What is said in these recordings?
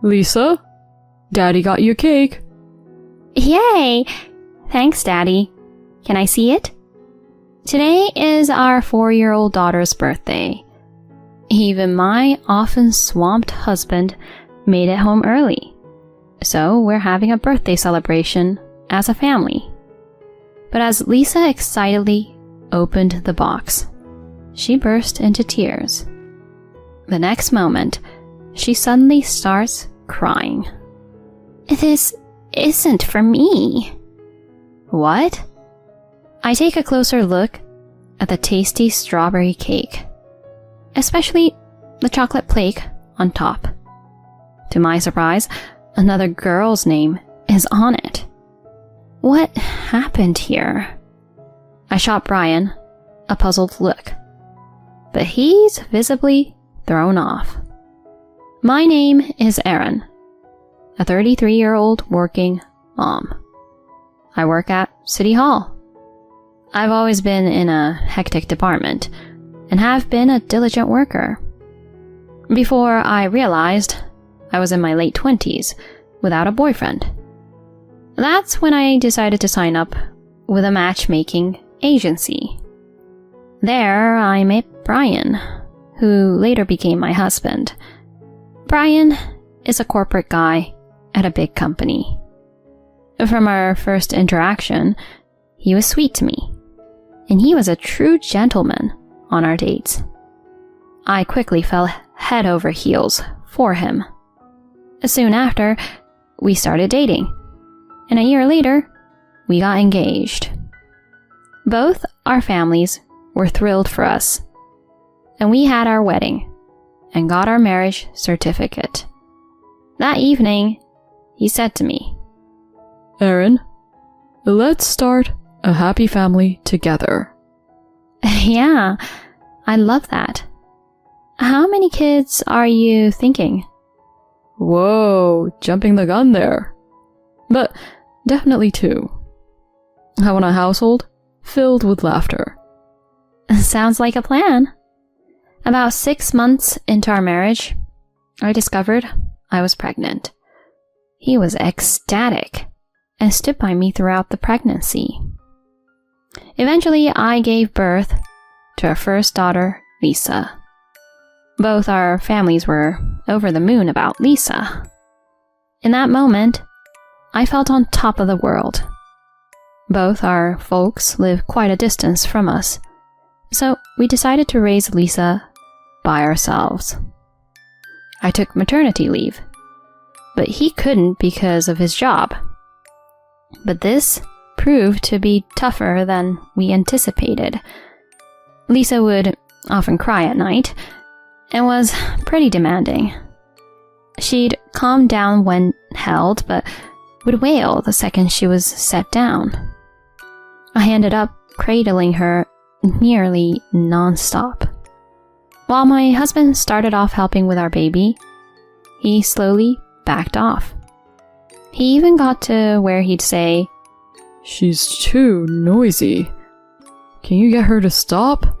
Lisa, Daddy got you cake. Yay! Thanks, Daddy. Can I see it? Today is our 4-year-old daughter's birthday. Even my often swamped husband made it home early. So we're having a birthday celebration as a family. But as Lisa excitedly opened the box, she burst into tears. The next moment, she suddenly starts crying. This isn't for me. What? I take a closer look at the tasty strawberry cake, especially the chocolate flake on top. To my surprise, another girl's name is on it. What happened here? I shot Brian a puzzled look, but he's visibly thrown off. My name is Erin, a 33-year-old working mom. I work at City Hall. I've always been in a hectic department and have been a diligent worker. Before I realized I was in my late 20s without a boyfriend. That's when I decided to sign up with a matchmaking agency. There, I met Brian, who later became my husband. Brian is a corporate guy at a big company. From our first interaction, he was sweet to me, and he was a true gentleman on our dates. I quickly fell head over heels for him. Soon after, we started dating, and a year later, we got engaged. Both our families were thrilled for us, and we had our wedding and got our marriage certificate. That evening, he said to me, Erin, let's start a happy family together. Yeah, I love that. How many kids are you thinking? Whoa, jumping the gun there. But definitely 2. I want a household filled with laughter. Sounds like a plan. About 6 months into our marriage, I discovered I was pregnant. He was ecstatic and stood by me throughout the pregnancy. Eventually, I gave birth to our first daughter, Lisa. Both our families were over the moon about Lisa. In that moment, I felt on top of the world. Both our folks live quite a distance from us, so we decided to raise Lisa by ourselves. I took maternity leave, but he couldn't because of his job. But this proved to be tougher than we anticipated. Lisa would often cry at night and was pretty demanding. She'd calm down when held, but would wail the second she was set down. I ended up cradling her nearly non-stop. While my husband started off helping with our baby, he slowly backed off. He even got to where he'd say, She's too noisy. Can you get her to stop?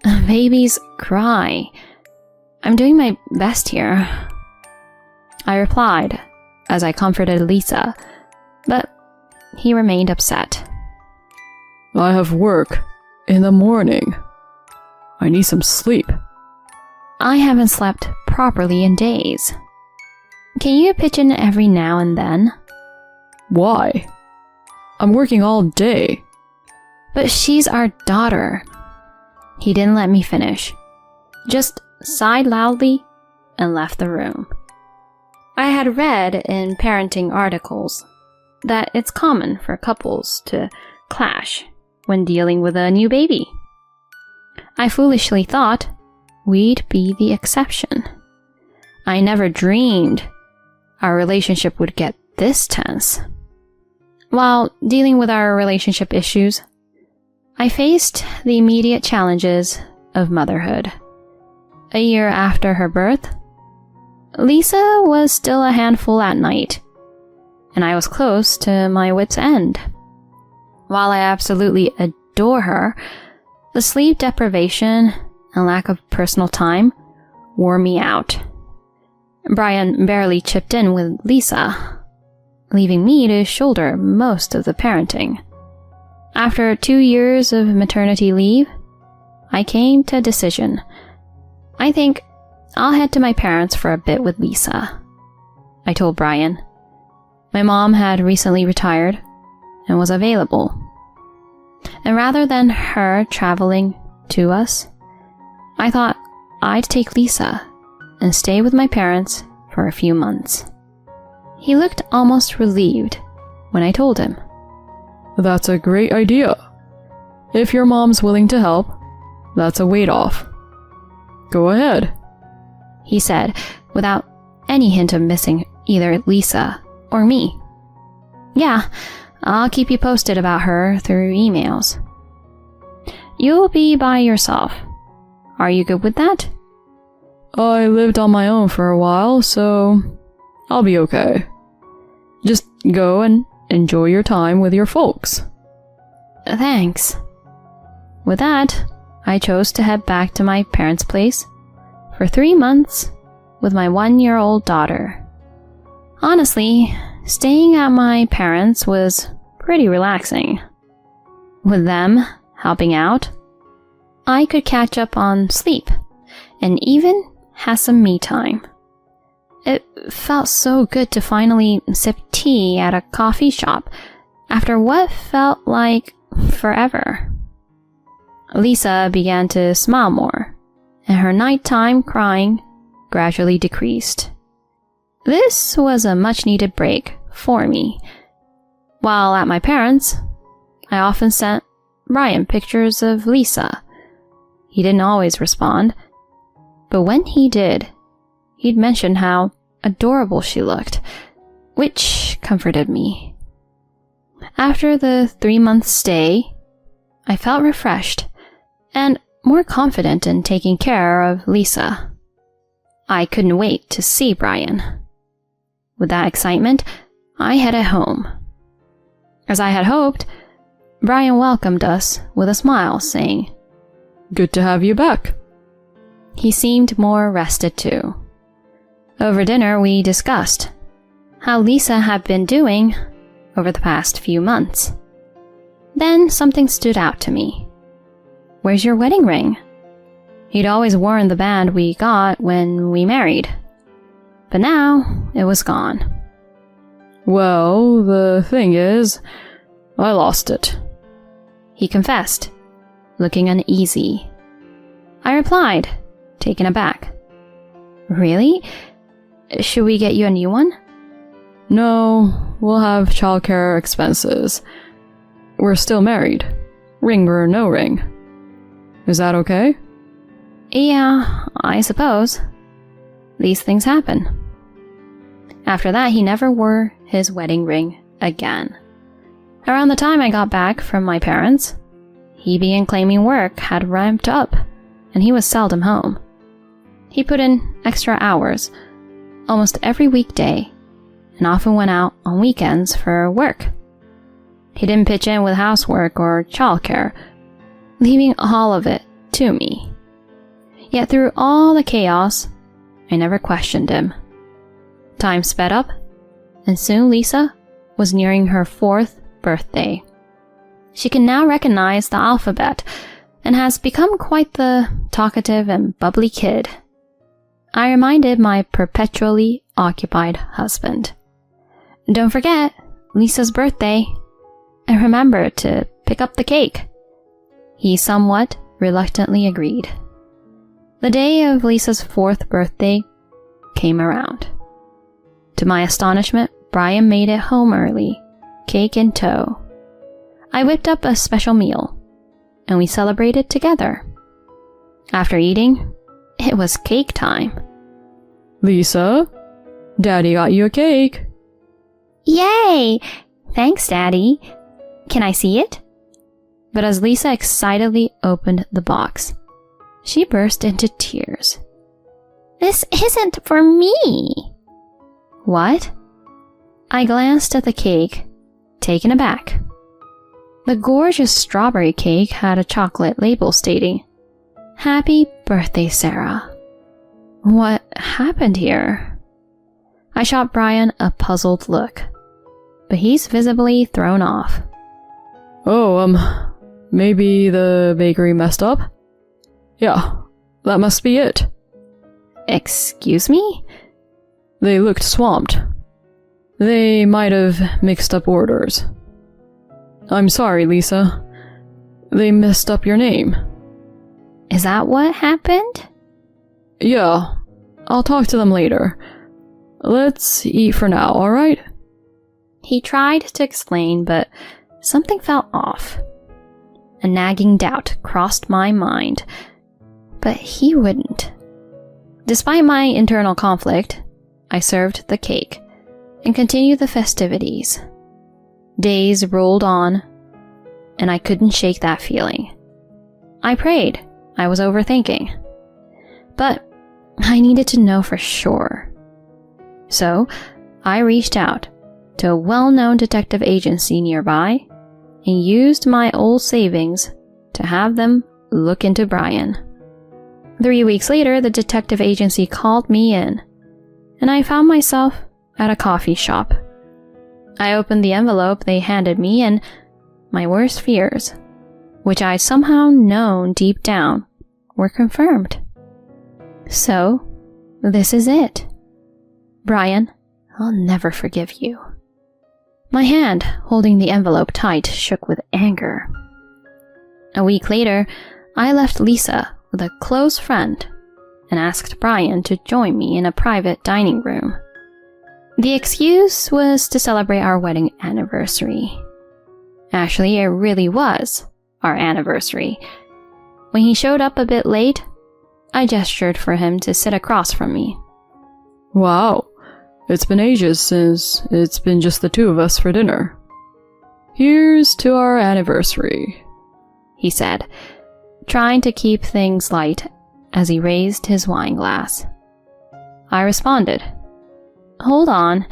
Babies cry. I'm doing my best here, I replied as I comforted Lisa, but he remained upset. I have work in the morning. I need some sleep. I haven't slept properly in days. Can you pitch in every now and then? Why? I'm working all day. But she's our daughter. He didn't let me finish, just sighed loudly and left the room. I had read in parenting articles that it's common for couples to clash when dealing with a new baby. I foolishly thought we'd be the exception. I never dreamed our relationship would get this tense. While dealing with our relationship issues, I faced the immediate challenges of motherhood. A year after her birth, Lisa was still a handful at night, and I was close to my wit's end. While I absolutely adore her, the sleep deprivation and lack of personal time wore me out. Brian barely chipped in with Lisa, leaving me to shoulder most of the parenting. After 2 years of maternity leave, I came to a decision. I think I'll head to my parents for a bit with Lisa, I told Brian. My mom had recently retired and was available. And rather than her traveling to us, I thought I'd take Lisa and stay with my parents for a few months. He looked almost relieved when I told him. That's a great idea. If your mom's willing to help, that's a weight off. Go ahead, he said, without any hint of missing either Lisa or me. Yeah, I'll keep you posted about her through emails. You'll be by yourself. Are you good with that? I lived on my own for a while, so I'll be okay. Just go and enjoy your time with your folks. Thanks. With that, I chose to head back to my parents' place for 3 months with my 1-year-old daughter. Honestly, staying at my parents' was pretty relaxing. With them helping out, I could catch up on sleep and even have some me time. It felt so good to finally sip tea at a coffee shop after what felt like forever. Lisa began to smile more, and her nighttime crying gradually decreased. This was a much-needed break for me. While at my parents', I often sent Brian pictures of Lisa. He didn't always respond, but when he did, he'd mention how adorable she looked, which comforted me. After the 3-month stay, I felt refreshed and more confident in taking care of Lisa. I couldn't wait to see Brian. With that excitement, I headed home. As I had hoped, Brian welcomed us with a smile, saying, "Good to have you back." He seemed more rested too. Over dinner, we discussed how Lisa had been doing over the past few months. Then something stood out to me. "Where's your wedding ring?" He'd always worn the band we got when we married, but now it was gone. "Well, the thing is, I lost it," he confessed, looking uneasy. I replied, taken aback. "Really? Should we get you a new one?" "No, we'll have childcare expenses. We're still married, ring or no ring. Is that okay?" "Yeah, I suppose. These things happen." After that, he never wore his wedding ring again. Around the time I got back from my parents, he began claiming work had ramped up, and he was seldom home. He put in extra hours almost every weekday, and often went out on weekends for work. He didn't pitch in with housework or childcare, leaving all of it to me. Yet through all the chaos, I never questioned him. Time sped up, and soon Lisa was nearing her 4th birthday. She can now recognize the alphabet and has become quite the talkative and bubbly kid. I reminded my perpetually occupied husband, "Don't forget, Lisa's birthday, and remember to pick up the cake." He somewhat reluctantly agreed. The day of Lisa's 4th birthday came around. To my astonishment, Brian made it home early, cake in tow. I whipped up a special meal, and we celebrated together. After eating, it was cake time. "Lisa, Daddy got you a cake." "Yay! Thanks, Daddy. Can I see it?" But as Lisa excitedly opened the box, she burst into tears. "This isn't for me." "What?" I glanced at the cake, taken aback. The gorgeous strawberry cake had a chocolate label stating, "Happy birthday, Sarah." What happened here? I shot Brian a puzzled look, but he's visibly thrown off. Oh, maybe the bakery messed up? Yeah, that must be it. Excuse me? They looked swamped. They might have mixed up orders. I'm sorry, Lisa. They messed up your name. Is that what happened? Yeah, I'll talk to them later. Let's eat for now, alright? He tried to explain, but something felt off. A nagging doubt crossed my mind, but he wouldn't. Despite my internal conflict, I served the cake and continued the festivities. Days rolled on, and I couldn't shake that feeling. I prayed. I was overthinking. But I needed to know for sure. So I reached out to a well-known detective agency nearby and used my old savings to have them look into Brian. 3 weeks later, the detective agency called me in, and I found myself at a coffee shop. I opened the envelope they handed me, and my worst fears, which I'd somehow known deep down, were confirmed. So, this is it. Brian, I'll never forgive you. My hand, holding the envelope tight, shook with anger. A week later, I left Lisa with a close friend and asked Brian to join me in a private dining room. The excuse was to celebrate our wedding anniversary. Actually, it really was our anniversary. When he showed up a bit late, I gestured for him to sit across from me. Wow, it's been ages since it's been just the two of us for dinner. Here's to our anniversary, he said, trying to keep things light as he raised his wine glass. I responded, Hold on,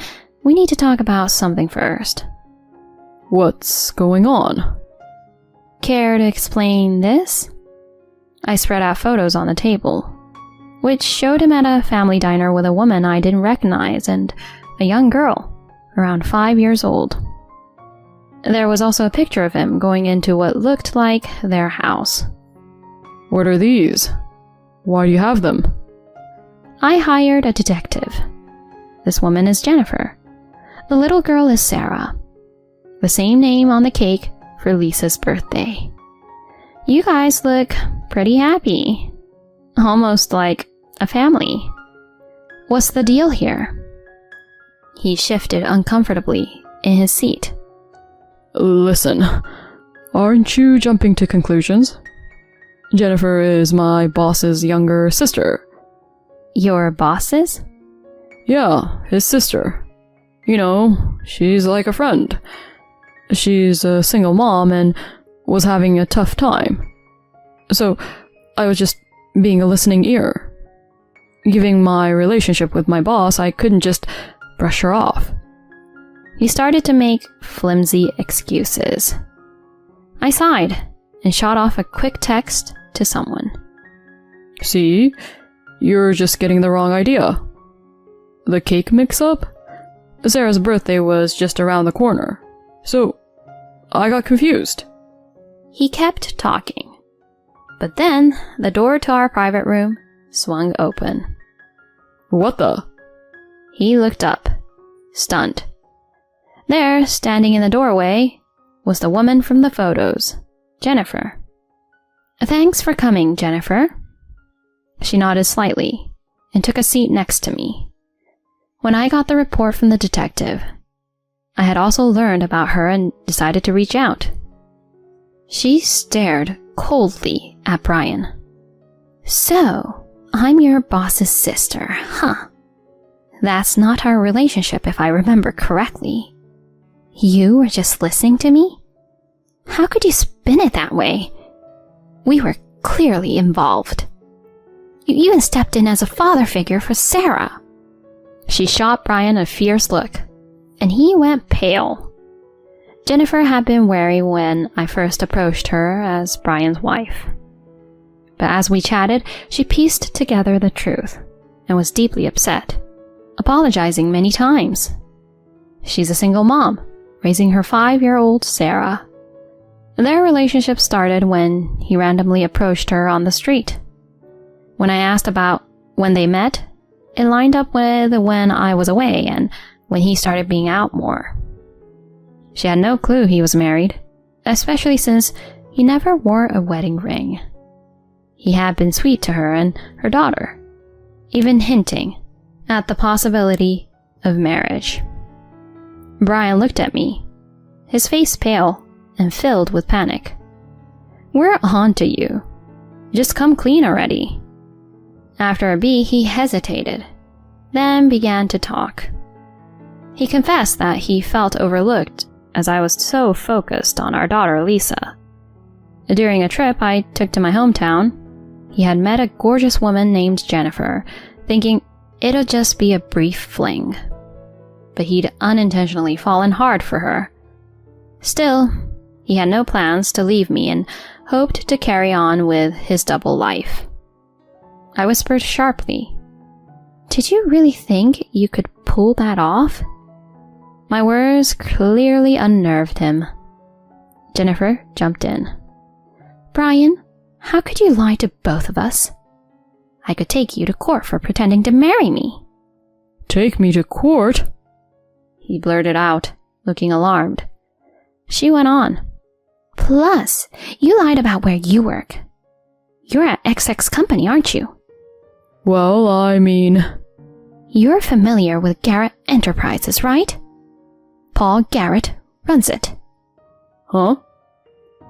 we need to talk about something first. What's going on? Care to explain this? I spread out photos on the table, which showed him at a family diner with a woman I didn't recognize and a young girl, around 5 years old. There was also a picture of him going into what looked like their house. What are these? Why do you have them? I hired a detective. This woman is Jennifer. The little girl is Sarah. The same name on the cake for Lisa's birthday. You guys look pretty happy. Almost like a family. What's the deal here? He shifted uncomfortably in his seat. Listen, aren't you jumping to conclusions? Jennifer is my boss's younger sister. Your boss's? Yeah, his sister. You know, she's like a friend. She's a single mom and was having a tough time. So, I was just being a listening ear. Given my relationship with my boss, I couldn't just brush her off. He started to make flimsy excuses. I sighed and shot off a quick text to someone. See? You're just getting the wrong idea. The cake mix-up? Sarah's birthday was just around the corner. So, I got confused. He kept talking. But then, the door to our private room swung open. What the? He looked up, stunned. There, standing in the doorway, was the woman from the photos, Jennifer. Thanks for coming, Jennifer. She nodded slightly and took a seat next to me. When I got the report from the detective, I had also learned about her and decided to reach out. She stared coldly at Brian. So, I'm your boss's sister, huh? That's not our relationship if I remember correctly. You were just listening to me? How could you spin it that way? We were clearly involved. You even stepped in as a father figure for Sarah. She shot Brian a fierce look, and he went pale. Jennifer had been wary when I first approached her as Brian's wife. But as we chatted, she pieced together the truth and was deeply upset. apologizing many times. She's a single mom, raising her 5-year-old Sarah. Their relationship started when he randomly approached her on the street. When I asked about when they met, it lined up with when I was away and when he started being out more. She had no clue he was married, especially since he never wore a wedding ring. He had been sweet to her and her daughter, even hinting at the possibility of marriage. Brian looked at me, his face pale and filled with panic. "We're on to you. Just come clean already." After a beat, he hesitated, then began to talk. He confessed that he felt overlooked as I was so focused on our daughter Lisa. During a trip I took to my hometown, he had met a gorgeous woman named Jennifer, thinking it'll just be a brief fling. But he'd unintentionally fallen hard for her. Still, he had no plans to leave me and hoped to carry on with his double life. I whispered sharply, "Did you really think you could pull that off?" My words clearly unnerved him. Jennifer jumped in. "Brian, how could you lie to both of us? I could take you to court for pretending to marry me." "Take me to court?" he blurted out, looking alarmed. She went on. "Plus, you lied about where you work. You're at XX Company, aren't you?" "Well, I mean..." "You're familiar with Garrett Enterprises, right? Paul Garrett runs it." "Huh?"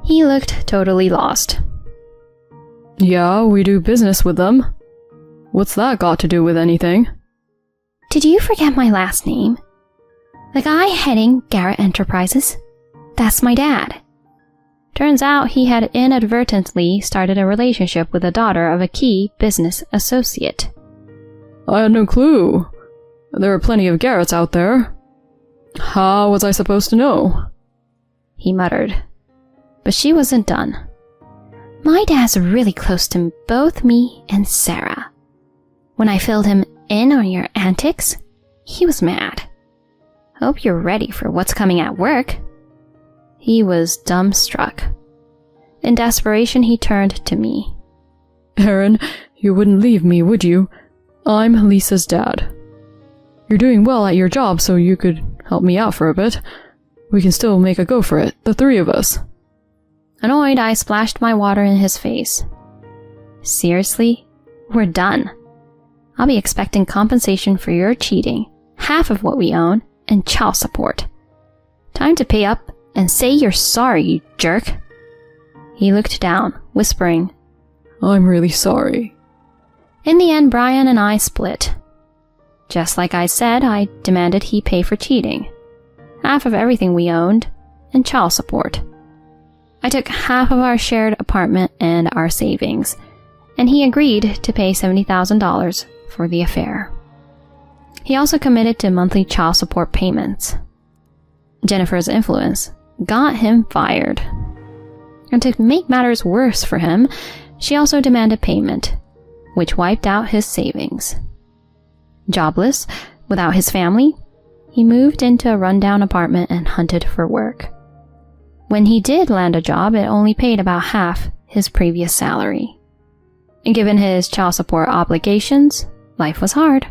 He looked totally lost. "Yeah, we do business with them. What's that got to do with anything?" "Did you forget my last name? The guy heading Garrett Enterprises? That's my dad." Turns out he had inadvertently started a relationship with the daughter of a key business associate. "I had no clue. There are plenty of Garretts out there. How was I supposed to know?" he muttered. But she wasn't done. "My dad's really close to both me and Sarah. When I filled him in on your antics, he was mad. Hope you're ready for what's coming at work." He was dumbstruck. In desperation, he turned to me. "Aaron, you wouldn't leave me, would you? I'm Lisa's dad. You're doing well at your job, so you could help me out for a bit. We can still make a go for it, the three of us." Annoyed, I splashed my water in his face. "Seriously? We're done. I'll be expecting compensation for your cheating, half of what we own, and child support. Time to pay up and say you're sorry, you jerk." He looked down, whispering, "I'm really sorry." In the end, Brian and I split. Just like I said, I demanded he pay for cheating, half of everything we owned, and child support. I took half of our shared apartment and our savings, and he agreed to pay $70,000 for the affair. He also committed to monthly child support payments. Jennifer's influence got him fired. And to make matters worse for him, she also demanded payment, which wiped out his savings. Jobless, without his family, he moved into a rundown apartment and hunted for work. When he did land a job, it only paid about half his previous salary. And given his child support obligations, life was hard.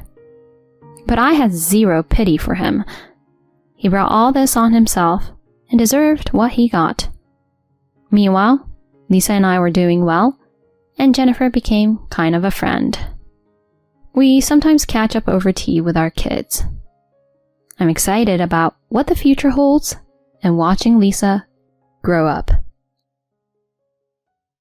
But I had zero pity for him. He brought all this on himself and deserved what he got. Meanwhile, Lisa and I were doing well, and Jennifer became kind of a friend. We sometimes catch up over tea with our kids. I'm excited about what the future holds and watching Lisa grow up.